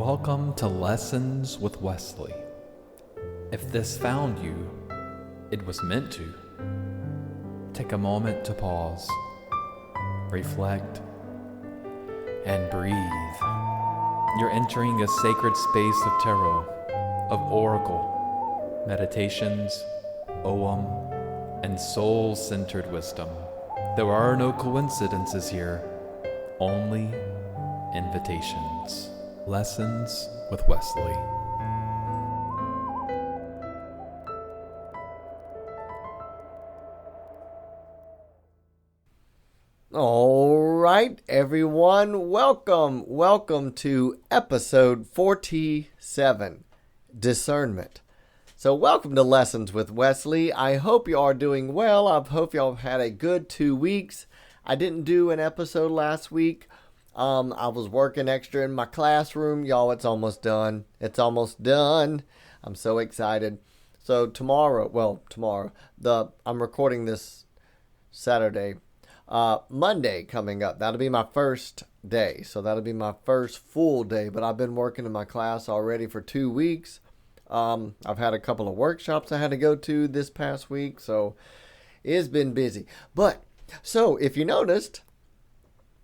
Welcome to Lessons with Wesley. If this found you, it was meant to. Take a moment to pause, reflect, and breathe. You're entering a sacred space of tarot, of oracle, meditations, ogham, and soul-centered wisdom. There are no coincidences here, only invitations. Lessons with Wesley. All right, everyone, welcome to episode 47, Discernment. So welcome to Lessons with Wesley. I hope you are doing well. I hope y'all had a good 2 weeks. I didn't do an episode last week. I was working extra in my classroom. Y'all, it's almost done. I'm so excited. So tomorrow, I'm recording this Saturday. Monday coming up. That'll be my first day. So that'll be my first full day. But I've been working in my class already for 2 weeks. I've had a couple of workshops I had to go to this past week. So it's been busy. So if you noticed,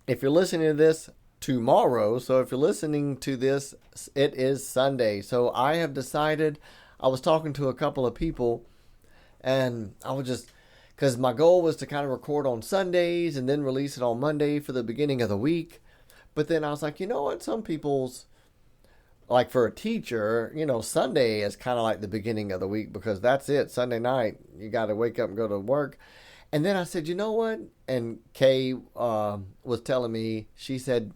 if you're listening to this tomorrow, so if you're listening to this, it is Sunday. So I have decided, I was talking to a couple of people, and I was just, because my goal was to kind of record on Sundays and then release it on Monday for the beginning of the week. But then I was like, you know what? Some people's, like for a teacher, Sunday is kind of like the beginning of the week because that's it. Sunday night, you got to wake up and go to work. And then I said, you know what? And Kay was telling me, she said,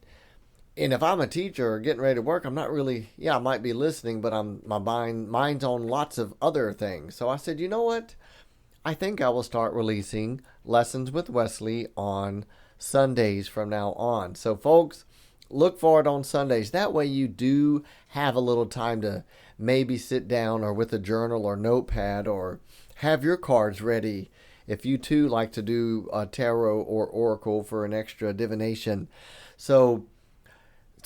and if I'm a teacher getting ready to work, I'm not really, I might be listening, but my mind's on lots of other things. So I said, you know what? I think I will start releasing Lessons with Wesley on Sundays from now on. So folks, look for it on Sundays. That way you do have a little time to maybe sit down or with a journal or notepad or have your cards ready. If you too like to do a tarot or oracle for an extra divination. So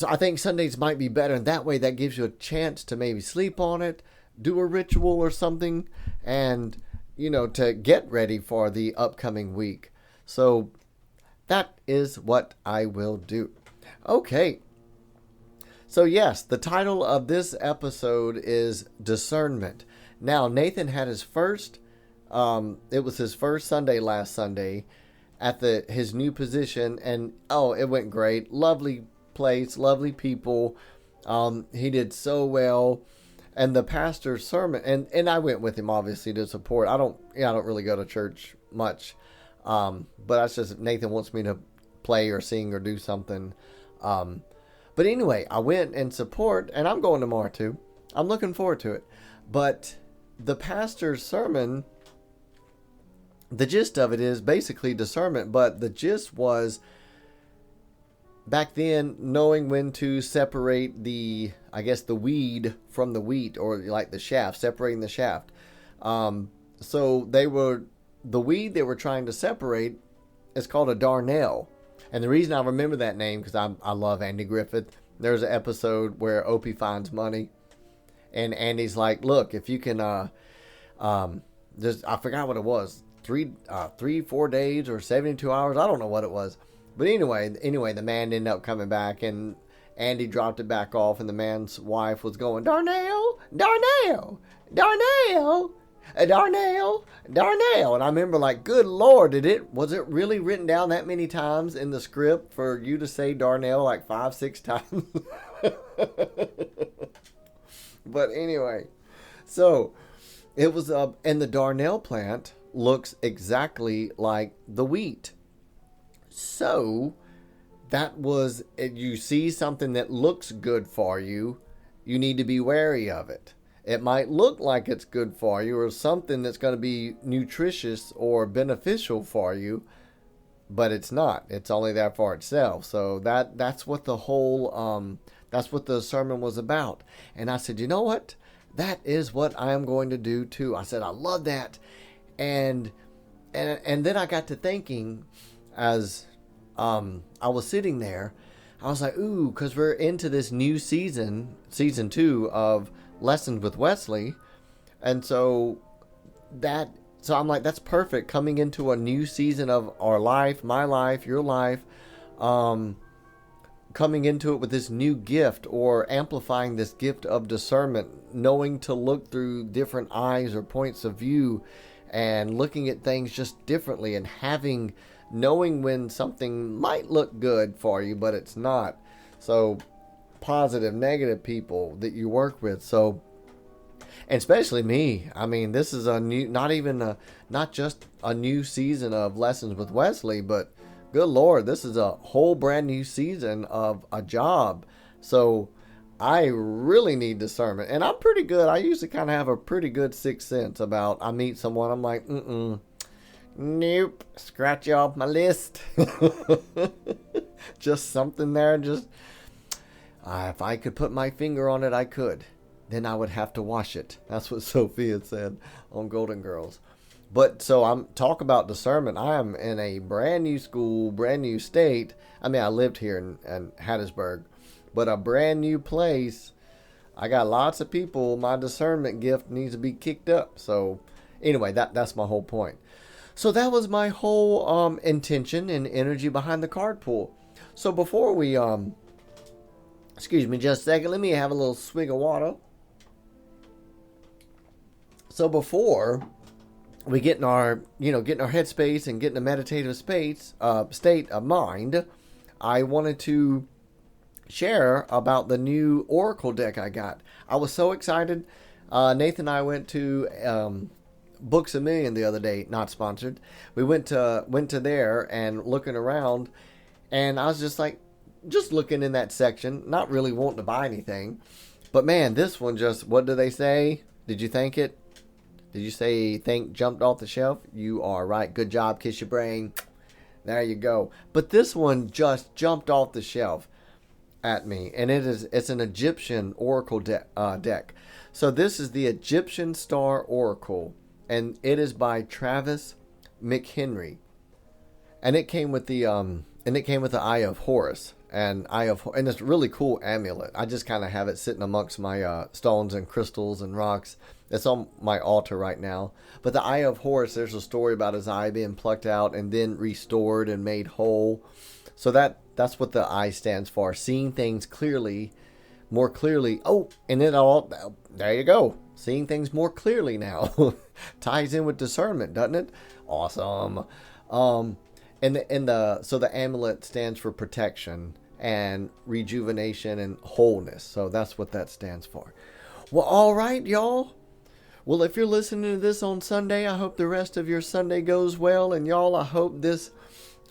I think Sundays might be better. And that way that gives you a chance to maybe sleep on it, do a ritual or something, and, to get ready for the upcoming week. So that is what I will do. Okay. So yes, the title of this episode is Discernment. Now, Nathan had his first it was his first Sunday last Sunday at his new position, and it went great. Lovely place, lovely people. He did so well, and the pastor's sermon, and I went with him obviously to support. I don't really go to church much, but that's just Nathan wants me to play or sing or do something. But anyway, I went and support, and I'm going tomorrow too. I'm looking forward to it. But the pastor's sermon, the gist of it is basically discernment, but the gist was back then knowing when to separate the weed from the wheat, or like the shaft, separating the shaft. So the weed they were trying to separate is called a darnel. And the reason I remember that name, because I love Andy Griffith. There's an episode where Opie finds money, and Andy's like, look, if you can, I forgot what it was, 4 days or 72 hours. I don't know what it was. But anyway, the man ended up coming back, and Andy dropped it back off, and the man's wife was going, Darnell, Darnell, Darnell, Darnell, Darnell. And I remember like, good Lord, was it really written down that many times in the script for you to say Darnell like 5-6 times? But anyway, so it was, and the darnel plant looks exactly like the wheat. So that was, you see something that looks good for you, you need to be wary of it. It might look like it's good for you or something that's going to be nutritious or beneficial for you, but it's not. It's only there for itself. So that's what the whole, that's what the sermon was about. And I said, you know what? That is what I am going to do too. I said, I love that. And then I got to thinking as I was sitting there, I was like, ooh, because we're into this new season 2 of Lessons with Wesley. And so I'm like, that's perfect, coming into a new season of our life, my life, your life, coming into it with this new gift, or amplifying this gift of discernment, knowing to look through different eyes or points of view, and looking at things just differently, and knowing when something might look good for you, but it's not. So positive, negative people that you work with. So, and especially me. I mean, this is a new, not just a new season of Lessons with Wesley, but good Lord, this is a whole brand new season of a job. So I really need discernment. And I'm pretty good. I usually kind of have a pretty good sixth sense about, I meet someone, I'm like, nope, scratch you off my list. Just something there. Just, if I could put my finger on it, I could. Then I would have to wash it. That's what Sophia said on Golden Girls. But so I'm talk about discernment. I am in a brand new school, brand new state. I mean, I lived here in Hattiesburg, but a brand new place. I got lots of people. My discernment gift needs to be kicked up. So anyway, that's my whole point. So that was my whole intention and energy behind the card pool. So before we excuse me just a second, let me have a little swig of water. So before we get in our headspace and get in a meditative state of mind, I wanted to share about the new Oracle deck I got. I was so excited. Nathan and I went to Books A Million the other day, not sponsored. We went to there and looking around, and I was just looking in that section, not really wanting to buy anything. But man, this one just, what do they say? Did you think it? Did you say think jumped off the shelf? You are right. Good job. Kiss your brain. There you go. But this one just jumped off the shelf at me. And it's an Egyptian Oracle deck. So this is the Egyptian Star Oracle. And it is by Travis McHenry. And it came with the Eye of Horus. And it's a really cool amulet. I just kind of have it sitting amongst my stones and crystals and rocks. It's on my altar right now. But the Eye of Horus, there's a story about his eye being plucked out and then restored and made whole. So that's what the eye stands for. Seeing things clearly, more clearly. Oh, and then there you go. Seeing things more clearly now. Ties in with discernment, doesn't it? Awesome. So the amulet stands for protection and rejuvenation and wholeness. So that's what that stands for. Well, all right, y'all. Well, if you're listening to this on Sunday, I hope the rest of your Sunday goes well. And y'all, I hope this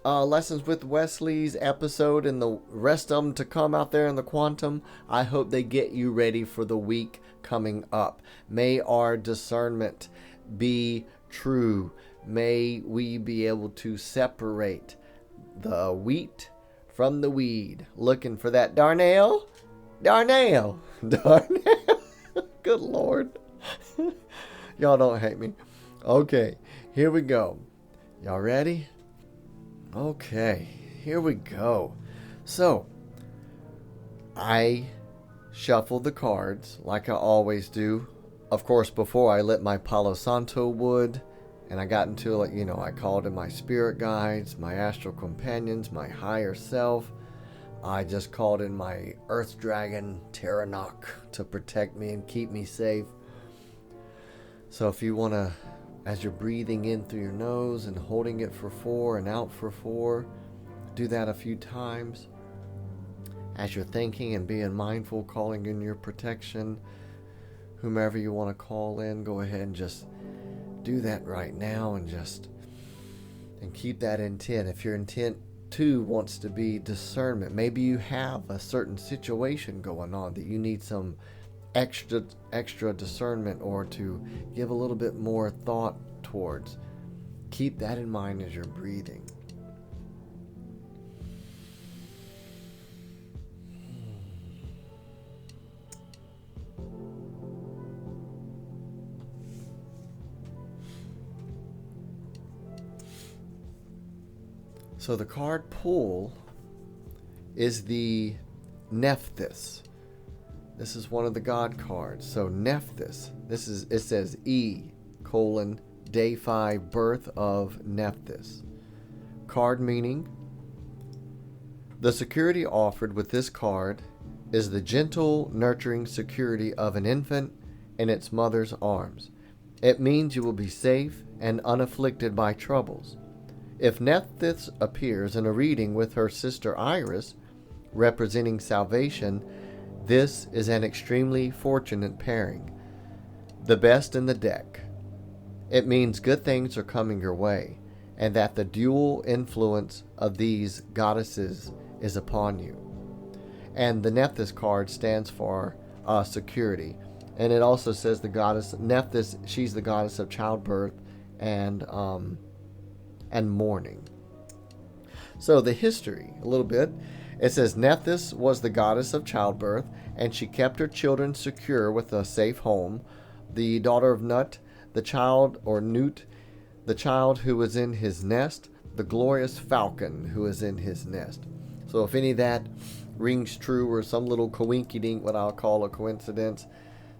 Lessons with Wesley's episode and the rest of them to come out there in the quantum, I hope they get you ready for the week coming up. May our discernment be true. May we be able to separate the wheat from the weed. Looking for that darnell. Good Lord. Y'all don't hate me. Okay, here we go. Y'all ready? Okay, here we go. So, I shuffled the cards like I always do. Of course, before I lit my Palo Santo wood, and I got into it, I called in my spirit guides, my astral companions, my higher self. I just called in my earth dragon, Terranok, to protect me and keep me safe. So if you want to, as you're breathing in through your nose and holding it for 4 and out for 4, do that a few times. As you're thinking and being mindful, calling in your protection, whomever you want to call in, go ahead and just do that right now and keep that intent. If your intent too wants to be discernment, maybe you have a certain situation going on that you need some extra discernment or to give a little bit more thought towards. Keep that in mind as you're breathing. So the card pull is the Nephthys. This is one of the God cards. So Nephthys, it says E, day 5, birth of Nephthys. Card meaning: the security offered with this card is the gentle, nurturing security of an infant in its mother's arms. It means you will be safe and unafflicted by troubles. If Nephthys appears in a reading with her sister Iris, representing salvation, this is an extremely fortunate pairing, the best in the deck. It means good things are coming your way, and that the dual influence of these goddesses is upon you. And the Nephthys card stands for security. And it also says the goddess Nephthys, she's the goddess of childbirth and mourning. So the history, a little bit. It says Nephthys was the goddess of childbirth, and she kept her children secure with a safe home. The daughter of Nut, the child, or Nut, the child who was in his nest, the glorious falcon who is in his nest. So if any of that rings true, or some little coinkydink, what I'll call a coincidence,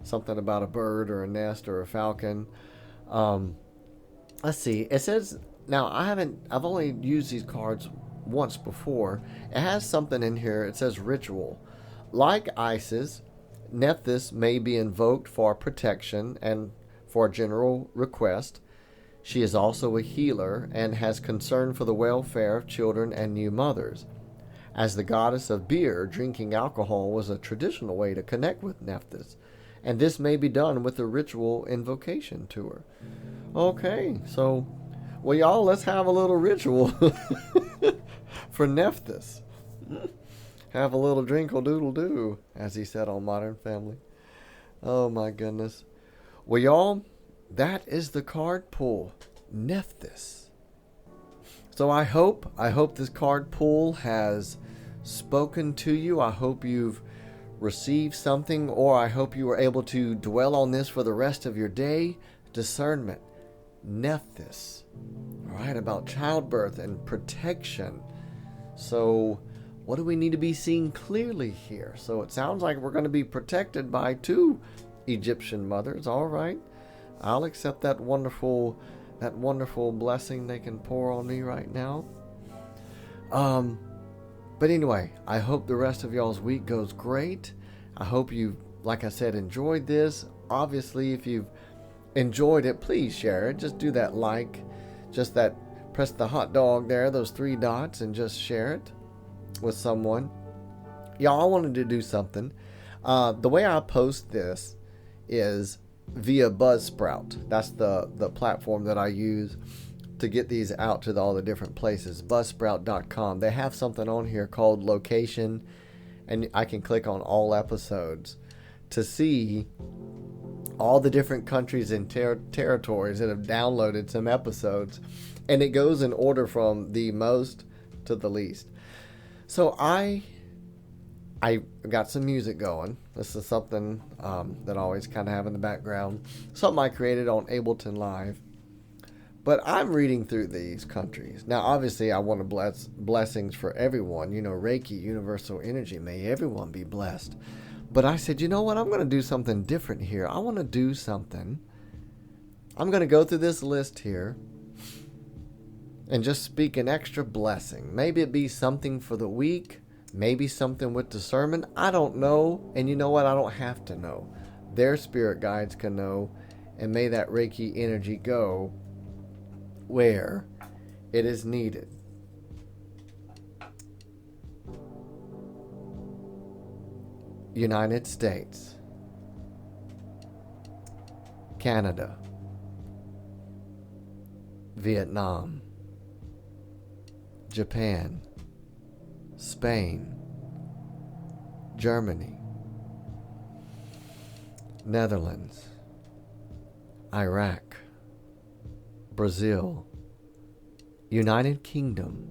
something about a bird or a nest or a falcon. Let's see. It says, now I've only used these cards once before. It has something in here. It says ritual. Like Isis, Nephthys may be invoked for protection and for general request. She is also a healer and has concern for the welfare of children and new mothers. As the goddess of beer, drinking alcohol was a traditional way to connect with Nephthys, and this may be done with a ritual invocation to her. Okay, so, well, y'all, let's have a little ritual for Nephthys. Have a little drinkle-doodle-doo, as he said on Modern Family. Oh, my goodness. Well, y'all, that is the card pull, Nephthys. So I hope this card pull has spoken to you. I hope you've received something, or I hope you were able to dwell on this for the rest of your day. Discernment, Nephthys, all right, about childbirth and protection. So what do we need to be seeing clearly here? So it sounds like we're going to be protected by 2 Egyptian mothers. All right, I'll accept that wonderful blessing they can pour on me right now. But anyway, I hope the rest of y'all's week goes great. I hope you, like I said, enjoyed this. Obviously, if you've enjoyed it, please share it. Just do that press the hot dog there, those 3 dots, and just share it with someone. Y'all, I wanted to do something. The way I post this is via Buzzsprout. That's the platform that I use to get these out to all the different places. Buzzsprout.com. They have something on here called location, and I can click on all episodes to see all the different countries and territories that have downloaded some episodes, and it goes in order from the most to the least. So I got some music going. This is something that I always kind of have in the background. Something I created on Ableton Live. But I'm reading through these countries. Now, obviously, I want to bless blessings for everyone. You know, Reiki, universal energy. May everyone be blessed. But I said, you know what? I'm going to do something different here. I want to do something. I'm going to go through this list here and just speak an extra blessing. Maybe it be something for the week. Maybe something with discernment. I don't know. And you know what? I don't have to know. Their spirit guides can know. And may that Reiki energy go where it is needed. United States, Canada, Vietnam, Japan, Spain, Germany, Netherlands, Iraq, Brazil, United Kingdom,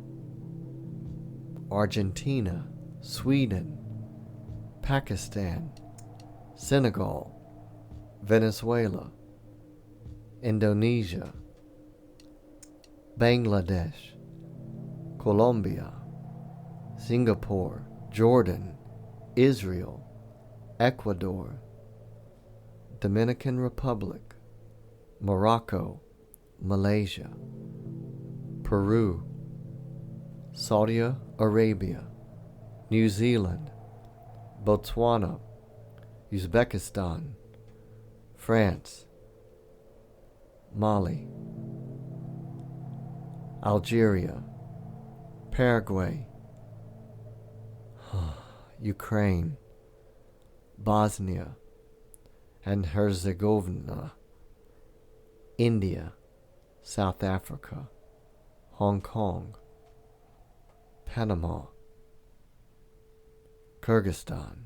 Argentina, Sweden, Pakistan, Senegal, Venezuela, Indonesia, Bangladesh, Colombia, Singapore, Jordan, Israel, Ecuador, Dominican Republic, Morocco, Malaysia, Peru, Saudi Arabia, New Zealand, Botswana, Uzbekistan, France, Mali, Algeria, Paraguay, Ukraine, Bosnia and Herzegovina, India, South Africa, Hong Kong, Panama, Kyrgyzstan,